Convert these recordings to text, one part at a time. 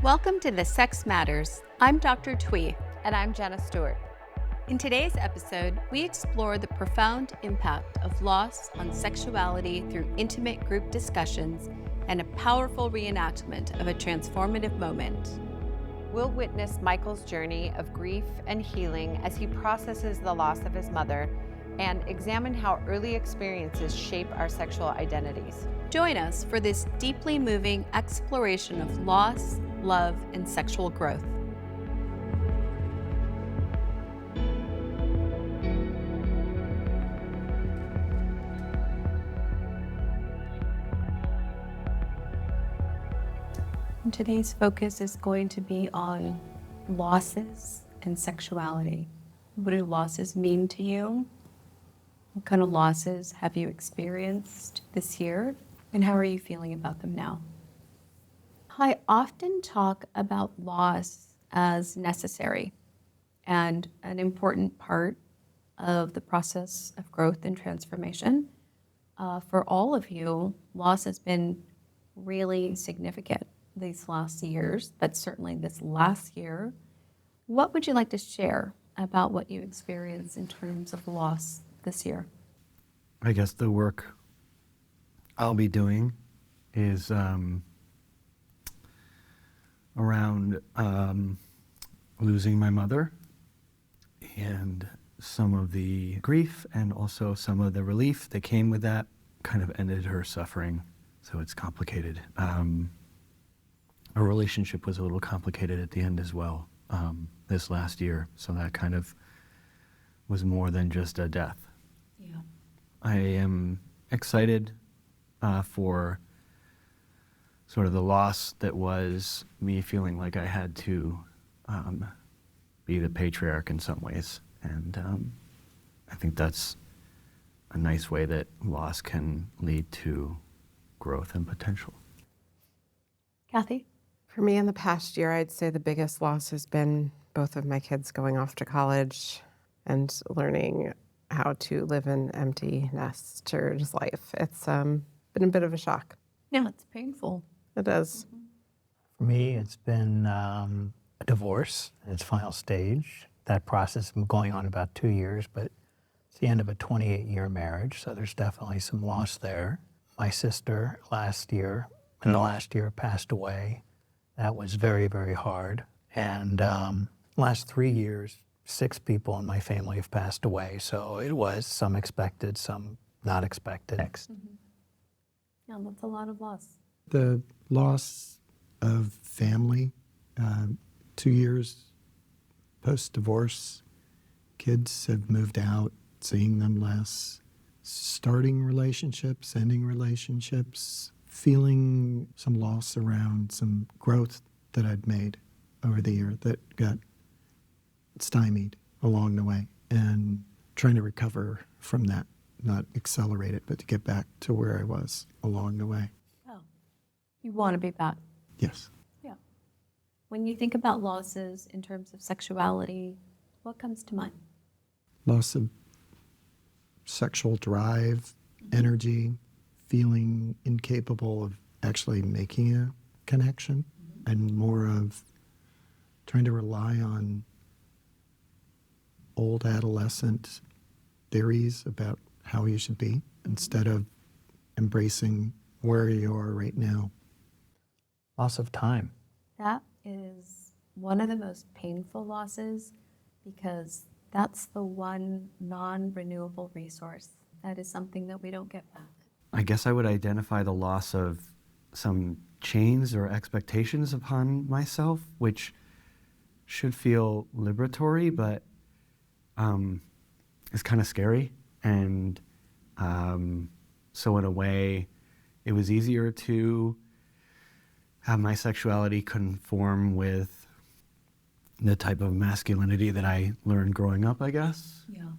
Welcome to The Sex Matters. I'm Dr. Thuy. And I'm Jenna Stewart. In today's episode, we explore the profound impact of loss on sexuality through intimate group discussions and a powerful reenactment of a transformative moment. We'll witness Michael's journey of grief and healing as he processes the loss of his mother and examine how early experiences shape our sexual identities. Join us for this deeply moving exploration of loss, love, and sexual growth. And today's focus is going to be on losses and sexuality. What do losses mean to you? What kind of losses have you experienced this year? And how are you feeling about them now? I often talk about loss as necessary and an important part of the process of growth and transformation. For all of you, loss has been really significant these last years, but certainly this last year. What would you like to share about what you experienced in terms of loss this year? I guess the work I'll be doing is around losing my mother and some of the grief and also some of the relief that came with that kind of ended her suffering. So it's complicated. Our relationship was a little complicated at the end as well this last year. So that kind of was more than just a death. Yeah. I am excited for sort of the loss that was me feeling like I had to be the patriarch in some ways. And I think that's a nice way that loss can lead to growth and potential. Kathy? For me in the past year, I'd say the biggest loss has been both of my kids going off to college and learning how to live an empty nester's life. It's been a bit of a shock. Yeah, it's painful. It is. For me, it's been a divorce in its final stage. That process has been going on about 2 years, but it's the end of a 28-year marriage, so there's definitely some loss there. My sister in the last year, passed away. That was very, very hard. And last 3 years, 6 people in my family have passed away, so it was some expected, some not expected. Yeah, that's a lot of loss. The loss of family, 2 years post-divorce, kids have moved out, seeing them less, starting relationships, ending relationships, feeling some loss around some growth that I'd made over the year that got stymied along the way, and trying to recover from that, not accelerate it, but to get back to where I was along the way. Oh, you want to be back. Yes. Yeah. When you think about losses in terms of sexuality, what comes to mind? Loss of sexual drive, energy, feeling incapable of actually making a connection, and more of trying to rely on old adolescent theories about how you should be instead of embracing where you are right now. Loss of time. That is one of the most painful losses because that's the one non-renewable resource. That is something that we don't get back. I guess I would identify the loss of some chains or expectations upon myself, which should feel liberatory, but it's kind of scary. And so in a way, it was easier to have my sexuality conform with the type of masculinity that I learned growing up, I guess. Yeah.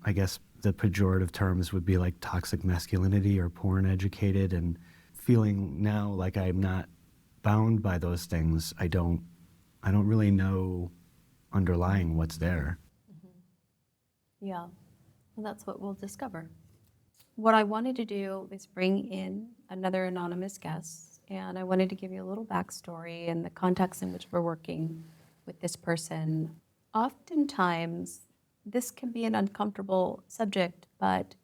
I guess the pejorative terms would be like toxic masculinity or porn educated, and feeling now like I'm not bound by those things. I don't really know underlying what's there. Yeah, well, that's what we'll discover. What I wanted to do is bring in another anonymous guest and I wanted to give you a little backstory and the context in which we're working with this person. Oftentimes, this can be an uncomfortable subject, but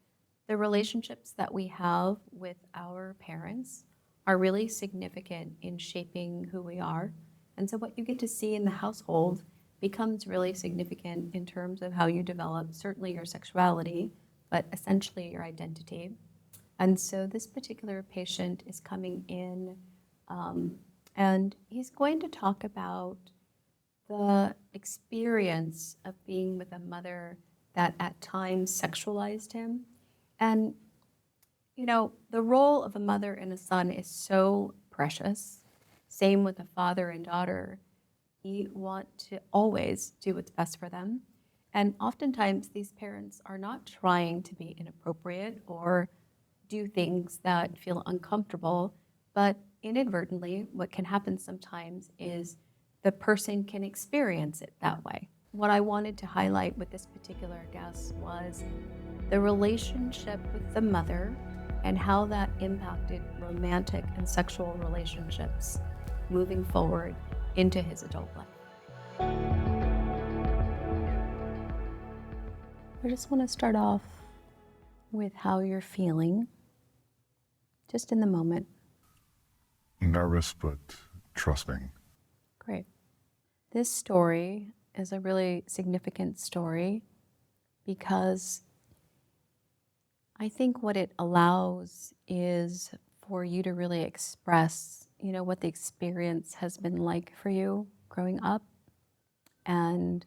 the relationships that we have with our parents are really significant in shaping who we are. And so what you get to see in the household becomes really significant in terms of how you develop, certainly your sexuality, but essentially your identity. And so this particular patient is coming in, and he's going to talk about the experience of being with a mother that at times sexualized him. And, you know, the role of a mother and a son is so precious. Same with a father and daughter. You want to always do what's best for them. And oftentimes these parents are not trying to be inappropriate or do things that feel uncomfortable, but inadvertently, what can happen sometimes is the person can experience it that way. What I wanted to highlight with this particular guest was the relationship with the mother and how that impacted romantic and sexual relationships moving forward into his adult life. I just want to start off with how you're feeling, just in the moment. Nervous, but trusting. Great. This story is a really significant story because I think what it allows is for you to really express, you know, what the experience has been like for you growing up. And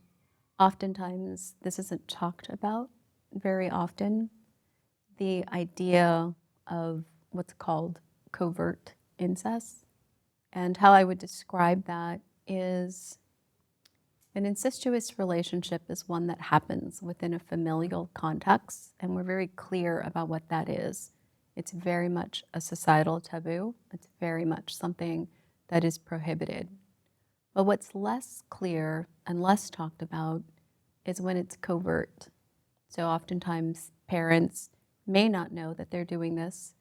oftentimes this isn't talked about very often. The idea of what's called covert incest. And how I would describe that is an incestuous relationship is one that happens within a familial context, and we're very clear about what that is. It's very much a societal taboo. It's very much something that is prohibited. But what's less clear and less talked about is when it's covert. So oftentimes parents may not know that they're doing this,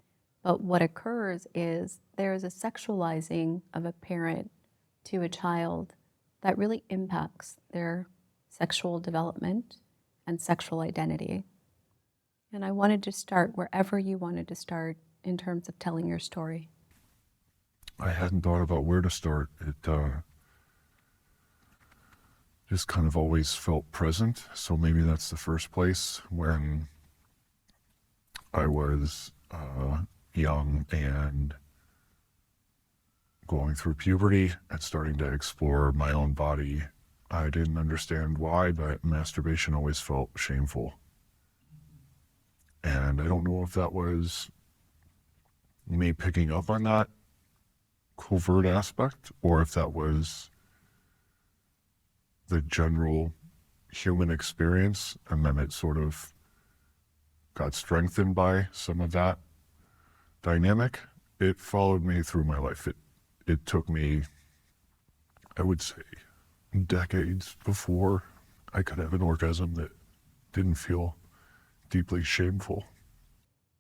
but what occurs is there is a sexualizing of a parent to a child that really impacts their sexual development and sexual identity. And I wanted to start wherever you wanted to start in terms of telling your story. I hadn't thought about where to start. It just kind of always felt present. So maybe that's the first place. When I was young and going through puberty and starting to explore my own body, I didn't understand why, but masturbation always felt shameful. And I don't know if that was me picking up on that covert aspect, or if that was the general human experience, and then it sort of got strengthened by some of that dynamic. It followed me through my life. It took me, I would say, decades before I could have an orgasm that didn't feel deeply shameful.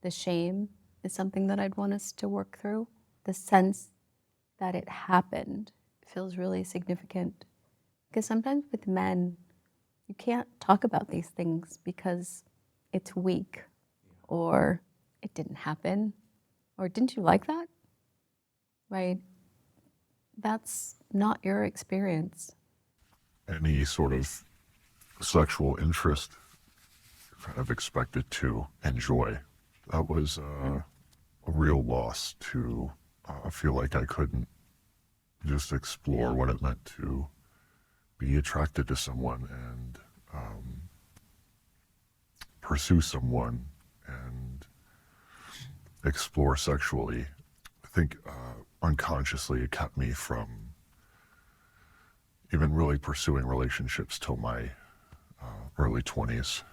The shame is something that I'd want us to work through. The sense that it happened feels really significant. Because sometimes with men, you can't talk about these things because it's weak, or it didn't happen, or didn't you like that? Right? That's not your experience. Any sort of sexual interest, kind of expected to enjoy. That was a real loss to feel like I couldn't just explore what it meant to be attracted to someone and pursue someone and explore sexually. I think unconsciously it kept me from even really pursuing relationships till my early 20s.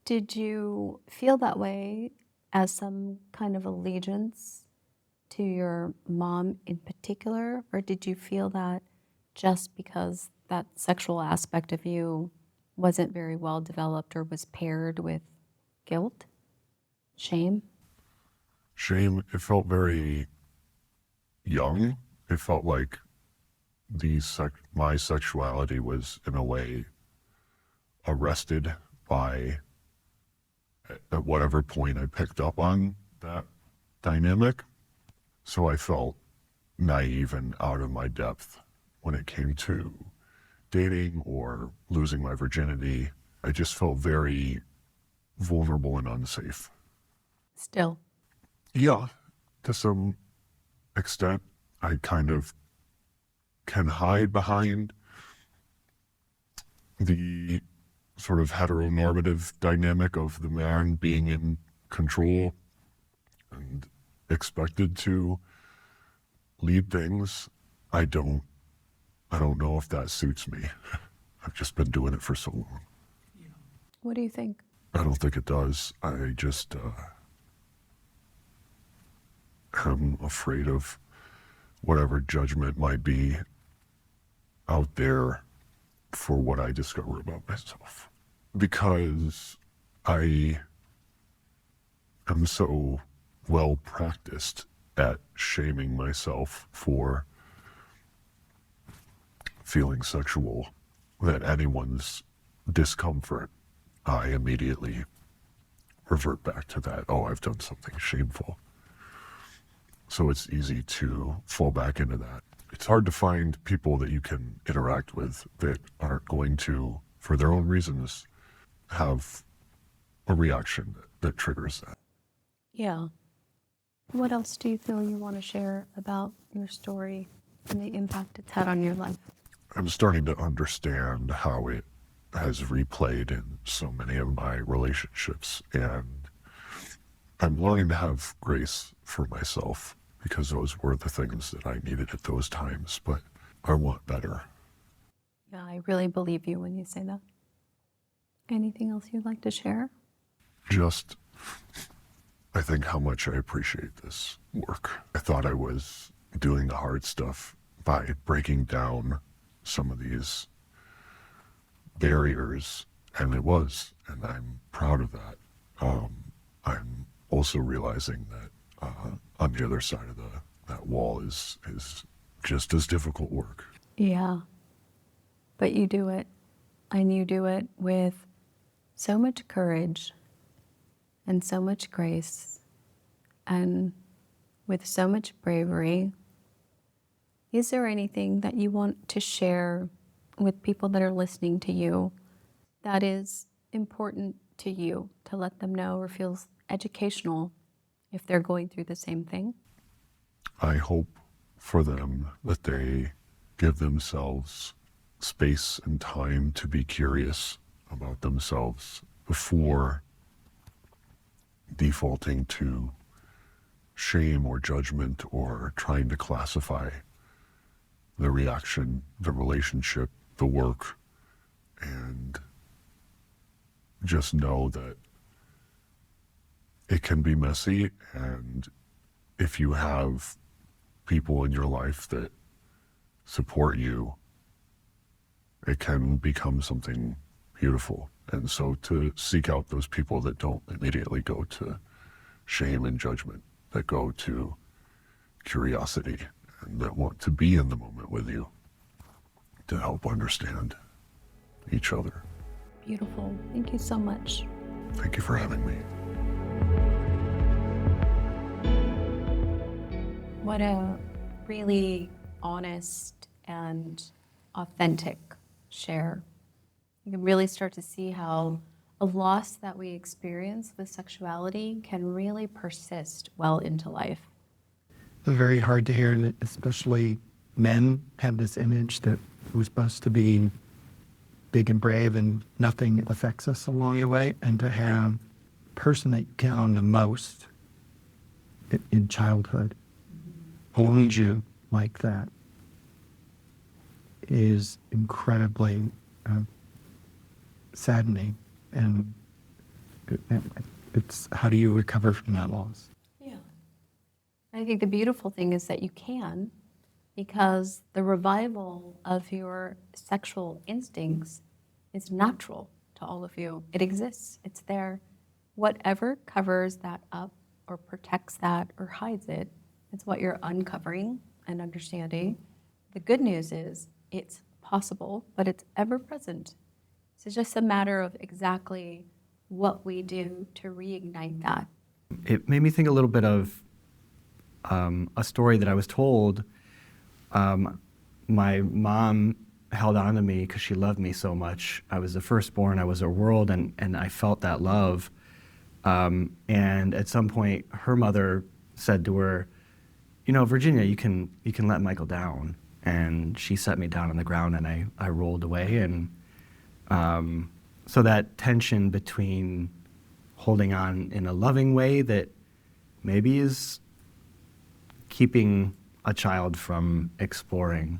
Did you feel that way as some kind of allegiance to your mom in particular, or did you feel that just because that sexual aspect of you wasn't very well developed or was paired with guilt, shame? Shame, it felt very young, it felt like my sexuality was in a way arrested by at whatever point I picked up on that dynamic. So I felt naive and out of my depth when it came to dating or losing my virginity. I just felt very vulnerable and unsafe. Still. Yeah, to some extent, I kind of can hide behind the sort of heteronormative dynamic of the man being in control and expected to lead things. I don't know if that suits me. I've just been doing it for so long. What do you think? I don't think it does. I just am afraid of whatever judgment might be out there for what I discover about myself. Because I am so well practiced at shaming myself for feeling sexual that anyone's discomfort, I immediately revert back to that. Oh, I've done something shameful. So it's easy to fall back into that. It's hard to find people that you can interact with that aren't going to, for their own reasons, have a reaction that triggers that. Yeah. What else do you feel you want to share about your story and the impact it's had on your life? I'm starting to understand how it has replayed in so many of my relationships, and I'm learning to have grace for myself because those were the things that I needed at those times, but I want better. Yeah, I really believe you when you say that. Anything else you'd like to share? Just, I think how much I appreciate this work. I thought I was doing the hard stuff by breaking down some of these barriers, and it was, and I'm proud of that. I'm also realizing that on the other side of that wall is just as difficult work. Yeah. But you do it, and you do it with so much courage and so much grace and with so much bravery. Is there anything that you want to share with people that are listening to you that is important to you to let them know or feels educational if they're going through the same thing? I hope for them that they give themselves space and time to be curious about themselves before defaulting to shame or judgment or trying to classify the reaction, the relationship, the work, and just know that it can be messy, and if you have people in your life that support you, it can become something beautiful. And so to seek out those people that don't immediately go to shame and judgment, that go to curiosity, and that want to be in the moment with you to help understand each other. Beautiful. Thank you so much. Thank you for having me. What a really honest and authentic share. You can really start to see how a loss that we experience with sexuality can really persist well into life. Very hard to hear, that especially men have this image that we're supposed to be big and brave and nothing affects us along the way, and to have the person that you count on the most in childhood owns you like that is incredibly saddening. And it's, how do you recover from that loss? Yeah. I think the beautiful thing is that you can, because the revival of your sexual instincts is natural to all of you. It exists. It's there. Whatever covers that up or protects that or hides it, it's what you're uncovering. and understanding. The good news is it's possible, but it's ever present. So it's just a matter of exactly what we do to reignite that. It made me think a little bit of a story that I was told. My mom held on to me because she loved me so much. I was the firstborn, I was her world, and I felt that love. And at some point, her mother said to her, you know, Virginia, you can let Michael down. And she set me down on the ground, and I rolled away. And so that tension between holding on in a loving way that maybe is keeping a child from exploring.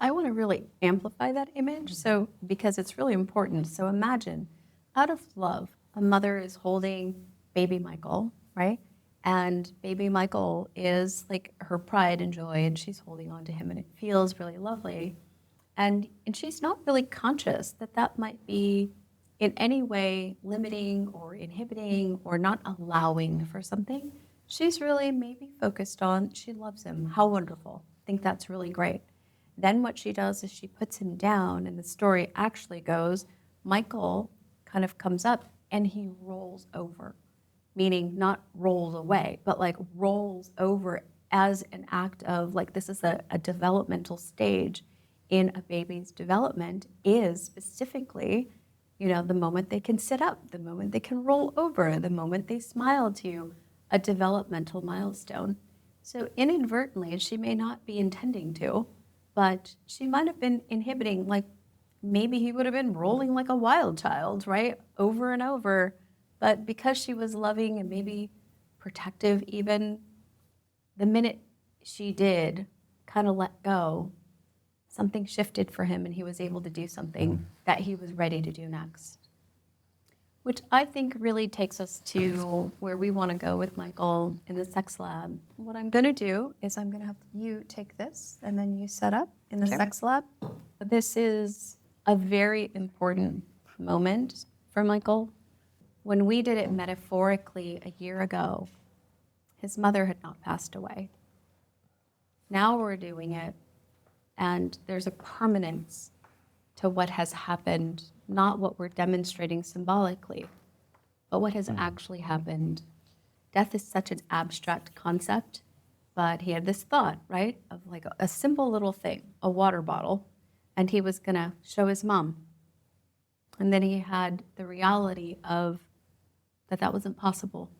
I want to really amplify that image, so because it's really important. So imagine, out of love, a mother is holding baby Michael, right? And baby Michael is like her pride and joy, and she's holding on to him, and it feels really lovely. And she's not really conscious that that might be in any way limiting or inhibiting or not allowing for something. She's really maybe focused on, she loves him. How wonderful. I think that's really great. Then what she does is she puts him down, and the story actually goes, Michael kind of comes up and he rolls over, meaning not rolls away, but like rolls over as an act of like, this is a developmental stage in a baby's development is specifically, you know, the moment they can sit up, the moment they can roll over, the moment they smile to you, a developmental milestone. So inadvertently, she may not be intending to, but she might have been inhibiting, like maybe he would have been rolling like a wild child, right? Over and over. But because she was loving and maybe protective even, the minute she did kind of let go, something shifted for him and he was able to do something that he was ready to do next. Which I think really takes us to where we want to go with Michael in the sex lab. What I'm going to do is I'm going to have you take this and then you set up in the sex lab. This is a very important moment for Michael. When we did it metaphorically a year ago, his mother had not passed away. Now we're doing it, and there's a permanence to what has happened, not what we're demonstrating symbolically, but what has actually happened. Death is such an abstract concept, but he had this thought, right, of like a simple little thing, a water bottle, and he was gonna show his mom. And then he had the reality of that wasn't possible.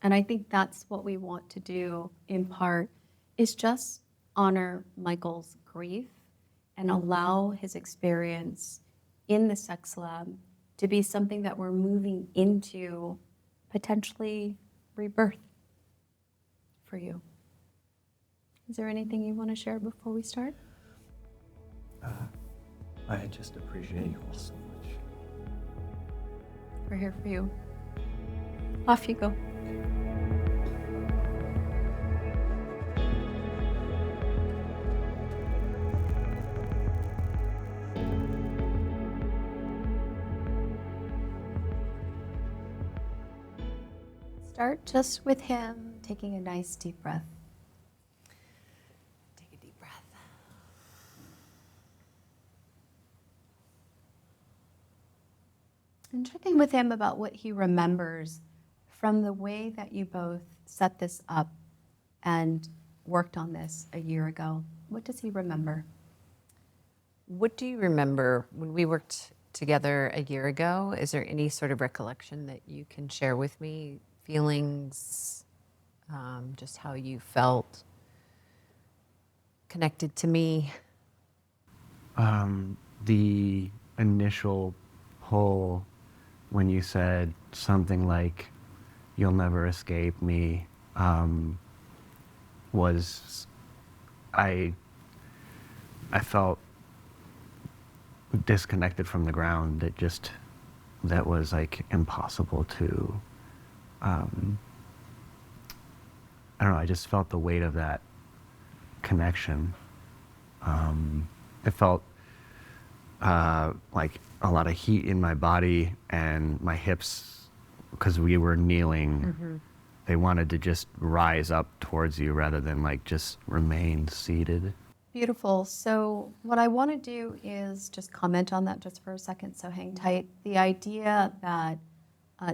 And I think that's what we want to do in part, is just honor Michael's grief and allow his experience in the sex lab to be something that we're moving into potentially rebirth for you. Is there anything you want to share before we start? I just appreciate you all so much. We're here for you. Off you go. Start just with him taking a nice deep breath. Take a deep breath. And checking with him about what he remembers from the way that you both set this up and worked on this a year ago. What does he remember? What do you remember when we worked together a year ago? Is there any sort of recollection that you can share with me? Feelings, just how you felt connected to me? The initial pull when you said something like, "You'll never escape me," was, I felt disconnected from the ground. That was like impossible to, I don't know, I just felt the weight of that connection. It felt like a lot of heat in my body and my hips, because we were kneeling. they wanted to just rise up towards you rather than like just remain seated. Beautiful. So what I want to do is just comment on that just for a second, so hang tight. The idea that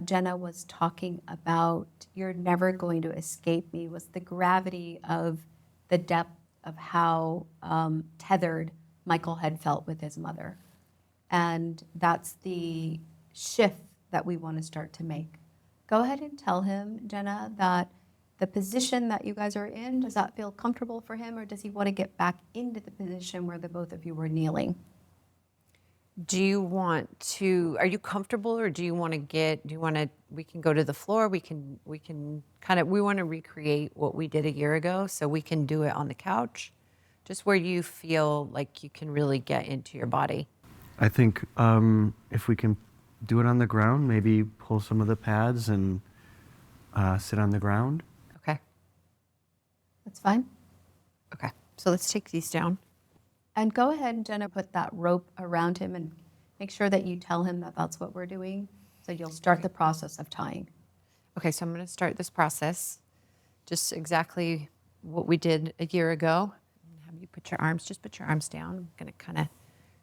Jenna was talking about, you're never going to escape me, was the gravity of the depth of how tethered Michael had felt with his mother. And that's the shift that we want to start to make. Go ahead and tell him, Jenna, that the position that you guys are in, does that feel comfortable for him, or does he want to get back into the position where the both of you were kneeling? Do you want to, are you comfortable, or do you want to, we can go to the floor, we want to recreate what we did a year ago, so we can do it on the couch, just where you feel like you can really get into your body. I think if we can do it on the ground, maybe pull some of the pads and sit on the ground. Okay. That's fine. Okay. So let's take these down. And go ahead, Jenna, put that rope around him and make sure that you tell him that that's what we're doing. So you'll start the process of tying. Okay, so I'm going to start this process, just exactly what we did a year ago. Have you put your arms, just put your arms down. I'm going to kind of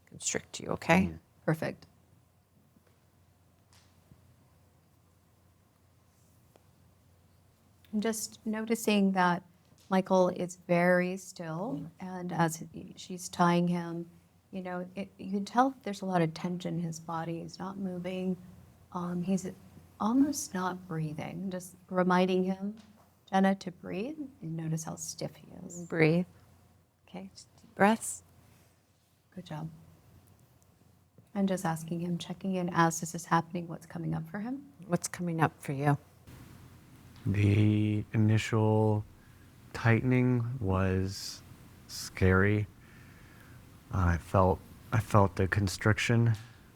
constrict you, okay? Perfect. And just noticing that Michael is very still, and as she's tying him, you know, you can tell there's a lot of tension in his body. He's not moving. He's almost not breathing. Just reminding him, Jenna, to breathe, and notice how stiff he is. Breathe. Okay, just deep breaths. Good job. And just asking him, checking in as this is happening, what's coming up for him? What's coming up for you? The initial tightening was scary. I felt the constriction,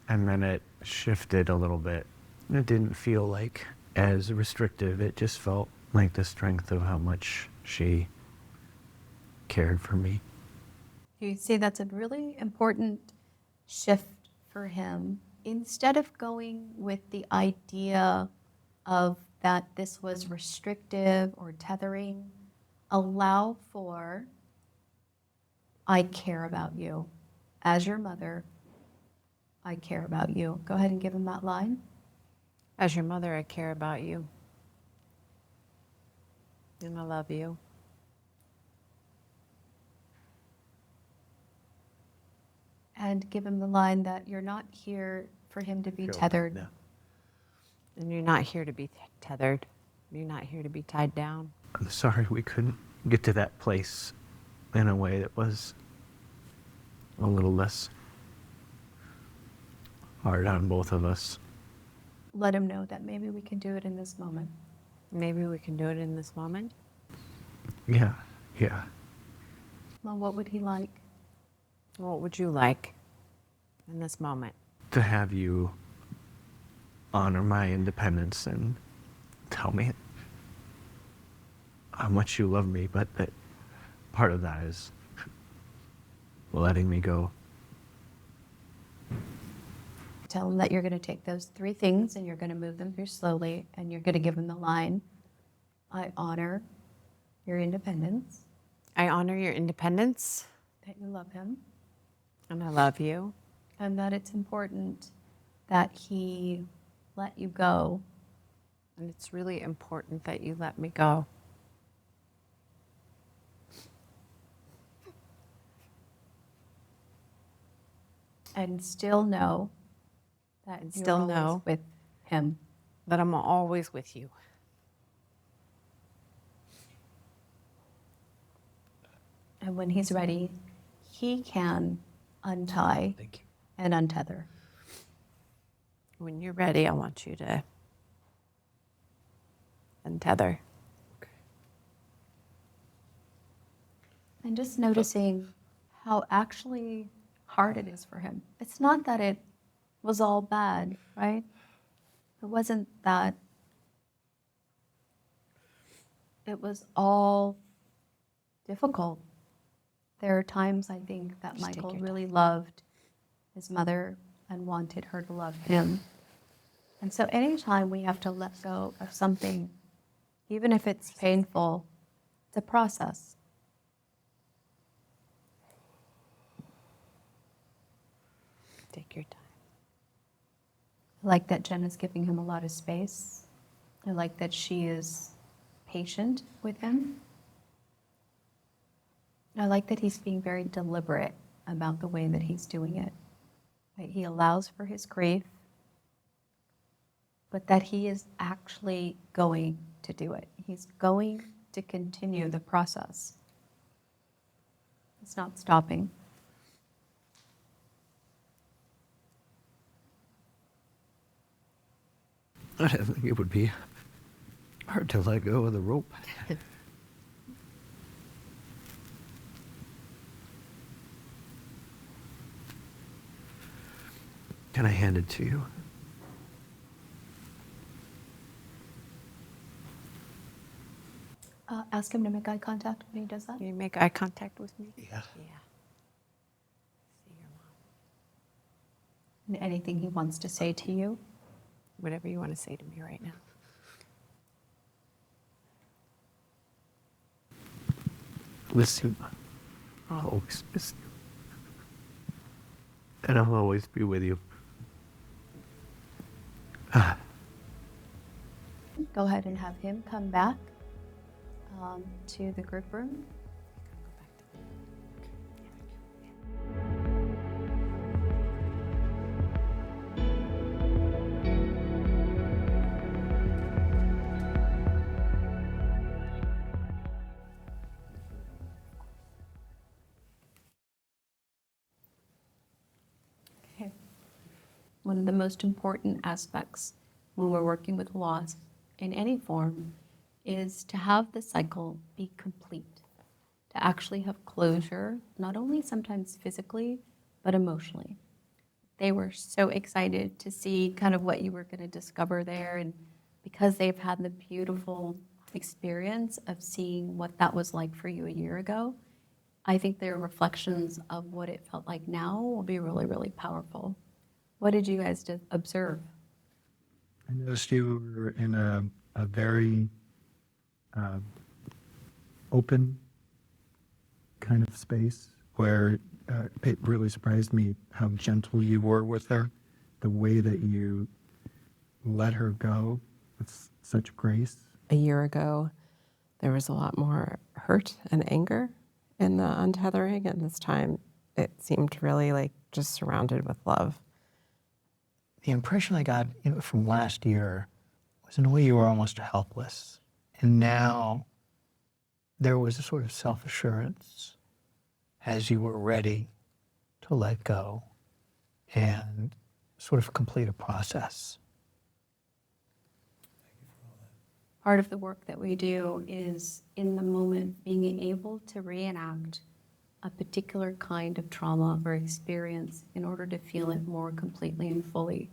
and then it shifted a little bit. It didn't feel like as restrictive. It just felt like the strength of how much she cared for me. You see, that's a really important shift for him. Instead of going with the idea of that this was restrictive or tethering, allow for, I care about you. As your mother, I care about you. Go ahead and give him that line. As your mother, I care about you. And I love you. And give him the line that you're not here for him to be tethered. Yeah. And you're not here to be tethered. You're not here to be tied down. I'm sorry we couldn't get to that place in a way that was a little less hard on both of us. Let him know that maybe we can do it in this moment. Maybe we can do it in this moment. Yeah. Well, what would he like? What would you like in this moment? To have you honor my independence and tell me how much you love me, but that part of that is letting me go. Tell him that you're going to take those three things and you're going to move them through slowly, and you're going to give him the line, I honor your independence, I honor your independence, that you love him, and I love you. and that it's important that he let you go. And it's really important that you let me go. And still know that And you're still always know. with him. That I'm always with you. And when he's ready, he can untie and untether. When you're ready, I want you to untether. And just noticing how actually hard it is for him. It's not that it was all bad, right? It wasn't that it was all difficult. There are times, I think, that Just take Michael your really loved his mother and wanted her to love him. And so anytime we have to let go of something Even if it's painful, it's a process. Take your time. I like that Jenna's giving him a lot of space. I like that she is patient with him. I like that he's being very deliberate about the way that he's doing it. That he allows for his grief, but that he is actually going to do it. He's going to continue the process. It's not stopping. I didn't think it would be hard to let go of the rope. Can I hand it to you? Ask him to make eye contact when he does that. Can you make eye contact with me? Yeah. Yeah. See your mom. And anything he wants to say to you. Whatever you want to say to me right now. Miss you. I'll always miss you. And I'll always be with you. Go ahead and have him come back to the group room. Okay. One of the most important aspects when we're working with loss in any form is to have the cycle be complete, to actually have closure, not only sometimes physically, but emotionally. They were so excited to see kind of what you were going to discover there, and because they've had the beautiful experience of seeing what that was like for you a year ago, I think their reflections of what it felt like now will be really, really powerful. What did you guys observe? I noticed you were in a very open kind of space where it really surprised me how gentle you were with her, the way that you let her go with such grace. A year ago, there was a lot more hurt and anger in the untethering, and this time it seemed really like just surrounded with love. The impression I got from last year was in a way you were almost helpless. And now there was a sort of self-assurance as you were ready to let go and sort of complete a process. Part of the work that we do is in the moment being able to reenact a particular kind of trauma or experience in order to feel it more completely and fully.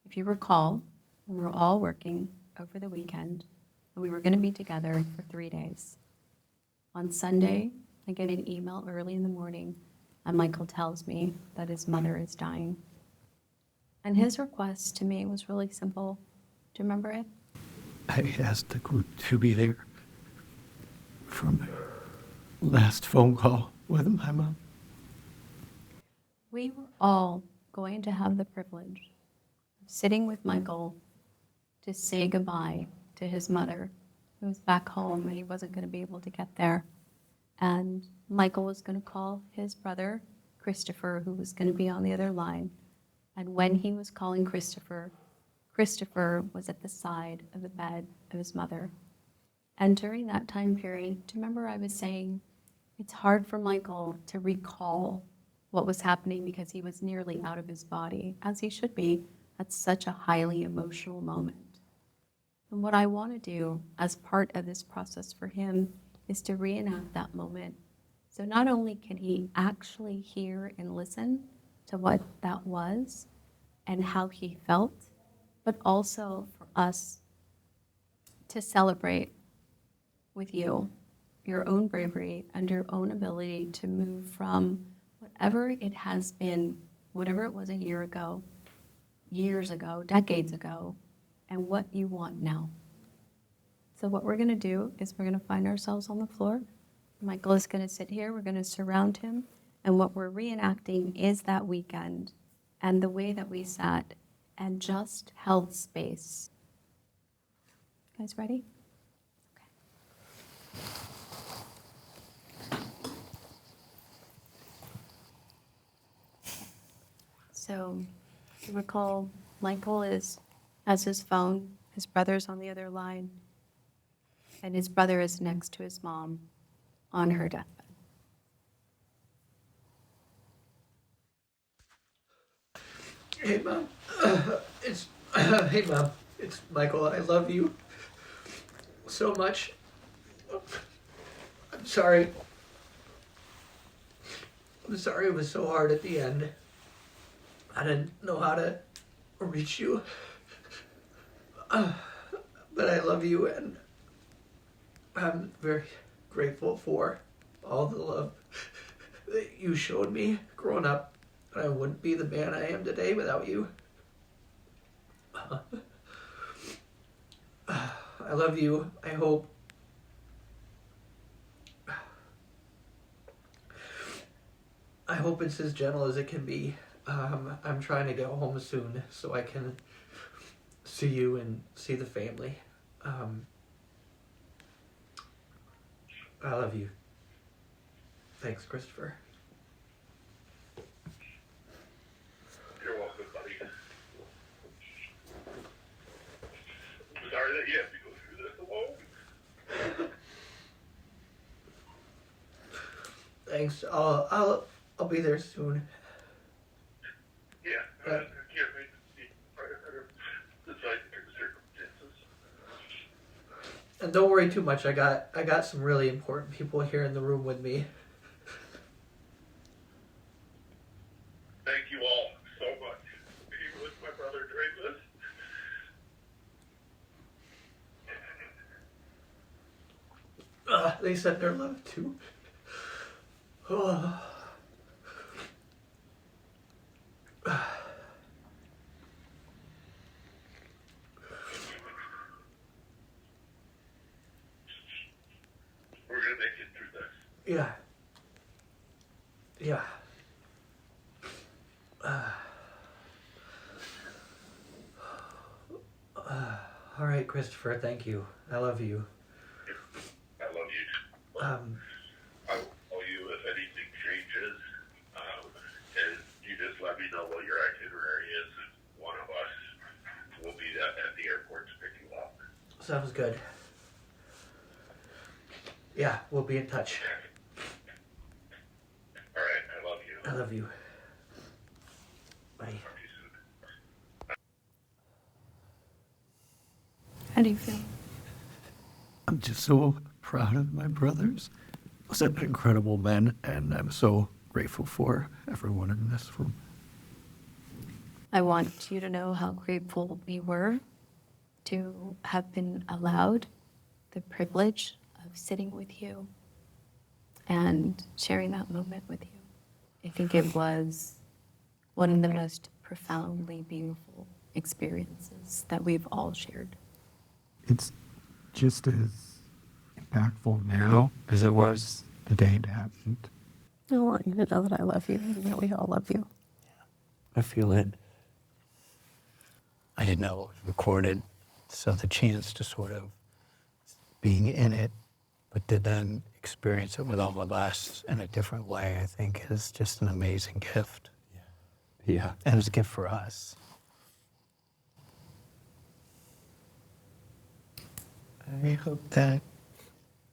If you recall, we were all working over the weekend and we were going to be together for 3 days. On Sunday, I get an email early in the morning and Michael tells me that his mother is dying. And his request to me was really simple. Do you remember it? I asked the group to be there for my last phone call with my mom. We were all going to have the privilege of sitting with Michael to say goodbye to his mother, who was back home and he wasn't going to be able to get there. And Michael was going to call his brother, Christopher, who was going to be on the other line. And when he was calling Christopher, Christopher was at the side of the bed of his mother. And during that time period, do you remember I was saying it's hard for Michael to recall what was happening because he was nearly out of his body, as he should be at such a highly emotional moment. And what I want to do as part of this process for him is to reenact that moment. So not only can he actually hear and listen to what that was and how he felt, but also for us to celebrate with you your own bravery and your own ability to move from whatever it has been, whatever it was a year ago, years ago, decades ago, and what you want now. So what we're going to do is we're going to find ourselves on the floor. Michael is going to sit here. We're going to surround him. And what we're reenacting is that weekend and the way that we sat and just held space. You guys ready? So you recall Michael has his phone, his brother's on the other line, and his brother is next to his mom on her deathbed. Hey, Mom. Hey, Mom. It's Michael. I love you so much. I'm sorry. I'm sorry it was so hard at the end. I didn't know how to reach you. But I love you, and I'm very grateful for all the love that you showed me growing up. I wouldn't be the man I am today without you. I love you. I hope it's as gentle as it can be. I'm trying to go home soon so I can see you and see the family. I love you. Thanks, Christopher. You're welcome, buddy. I'm sorry that you have to go through this alone. Thanks. I'll be there soon. Yeah, I can't wait to see the side circumstances. And don't worry too much. I got some really important people here in the room with me. Thank you all so much for being with my brother during this. They sent their love too. Oh. We're gonna make it through this. Yeah. Yeah. All right, Christopher, thank you. I love you. I love you. I will call you if anything changes. And you just let me know what your itinerary is. One of us will be at the airport to pick you up. Sounds good. Yeah, we'll be in touch. All right, I love you. I love you. Bye. Talk to you soon. How do you feel? I'm just so proud of my brothers. Such incredible men, and I'm so grateful for everyone in this room. I want you to know how grateful we were to have been allowed the privilege of sitting with you and sharing that moment with you. I think it was one of the most profoundly beautiful experiences that we've all shared. It's just as impactful now as it was the day it happened. I want you to know that I love you and that we all love you. I feel it. I didn't know it was recorded, so the chance to sort of being in it, but to then experience it with all of us in a different way, I think is just an amazing gift. Yeah. And it's a gift for us. I hope that,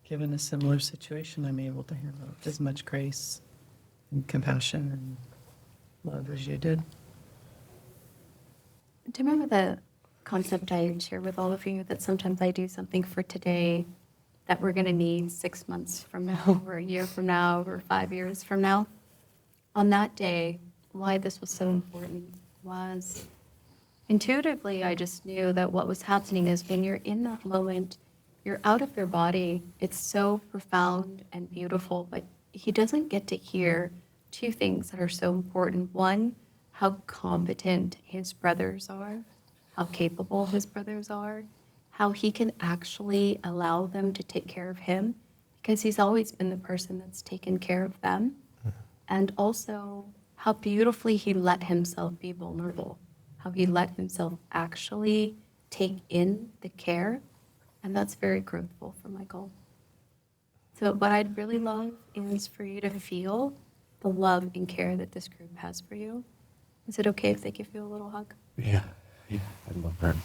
given a similar situation, I'm able to handle as much grace and compassion and love as you did. Do you remember the concept I shared with all of you that sometimes I do something for today that we're going to need 6 months from now, or a year from now, or 5 years from now? On that day, why this was so important was intuitively, I just knew that what was happening is when you're in that moment, you're out of your body. It's so profound and beautiful, but he doesn't get to hear two things that are so important. One, how competent his brothers are, how capable his brothers are, how he can actually allow them to take care of him, because he's always been the person that's taken care of them. And also how beautifully he let himself be vulnerable, how he let himself actually take in the care. And that's very growthful for Michael. So what I'd really love is for you to feel the love and care that this group has for you. Is it okay if they give you a little hug? Yeah, I love that.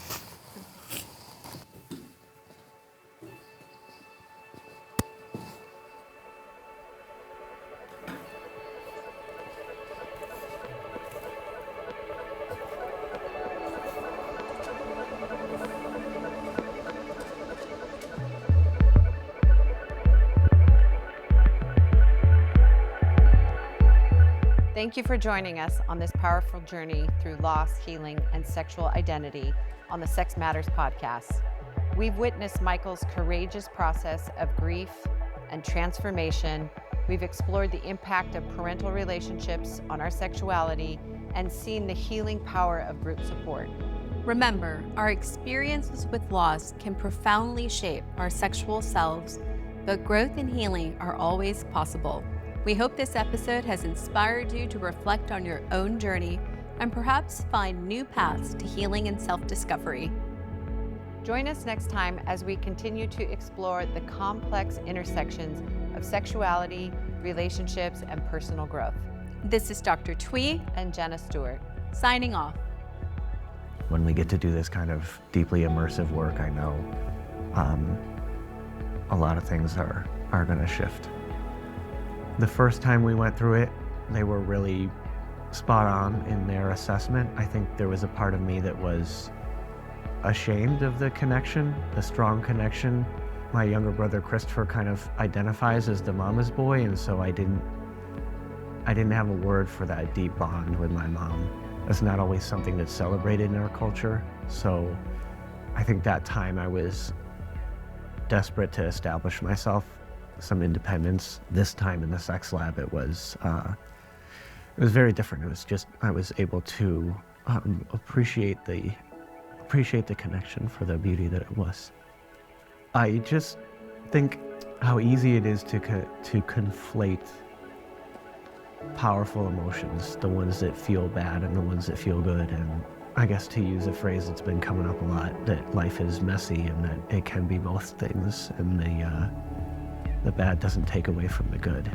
Thank you for joining us on this powerful journey through loss, healing, and sexual identity on the Sex Matters podcast. We've witnessed Michael's courageous process of grief and transformation. We've explored the impact of parental relationships on our sexuality and seen the healing power of group support. Remember, our experiences with loss can profoundly shape our sexual selves, but growth and healing are always possible. We hope this episode has inspired you to reflect on your own journey and perhaps find new paths to healing and self-discovery. Join us next time as we continue to explore the complex intersections of sexuality, relationships, and personal growth. This is Dr. Thuy And Jenna Stewart. signing off. When we get to do this kind of deeply immersive work, I know a lot of things are going to shift. The first time we went through it, they were really spot on in their assessment. I think there was a part of me that was ashamed of the connection, the strong connection. My younger brother Christopher kind of identifies as the mama's boy, and so I didn't have a word for that deep bond with my mom. It's not always something that's celebrated in our culture. So I think that time I was desperate to establish myself, some independence. This time in the sex lab, it was very different. It was just, I was able to appreciate the connection for the beauty that it was. I just think how easy it is to conflate powerful emotions, the ones that feel bad and the ones that feel good. And I guess, to use a phrase that's been coming up a lot, that life is messy and that it can be both things, and the bad doesn't take away from the good.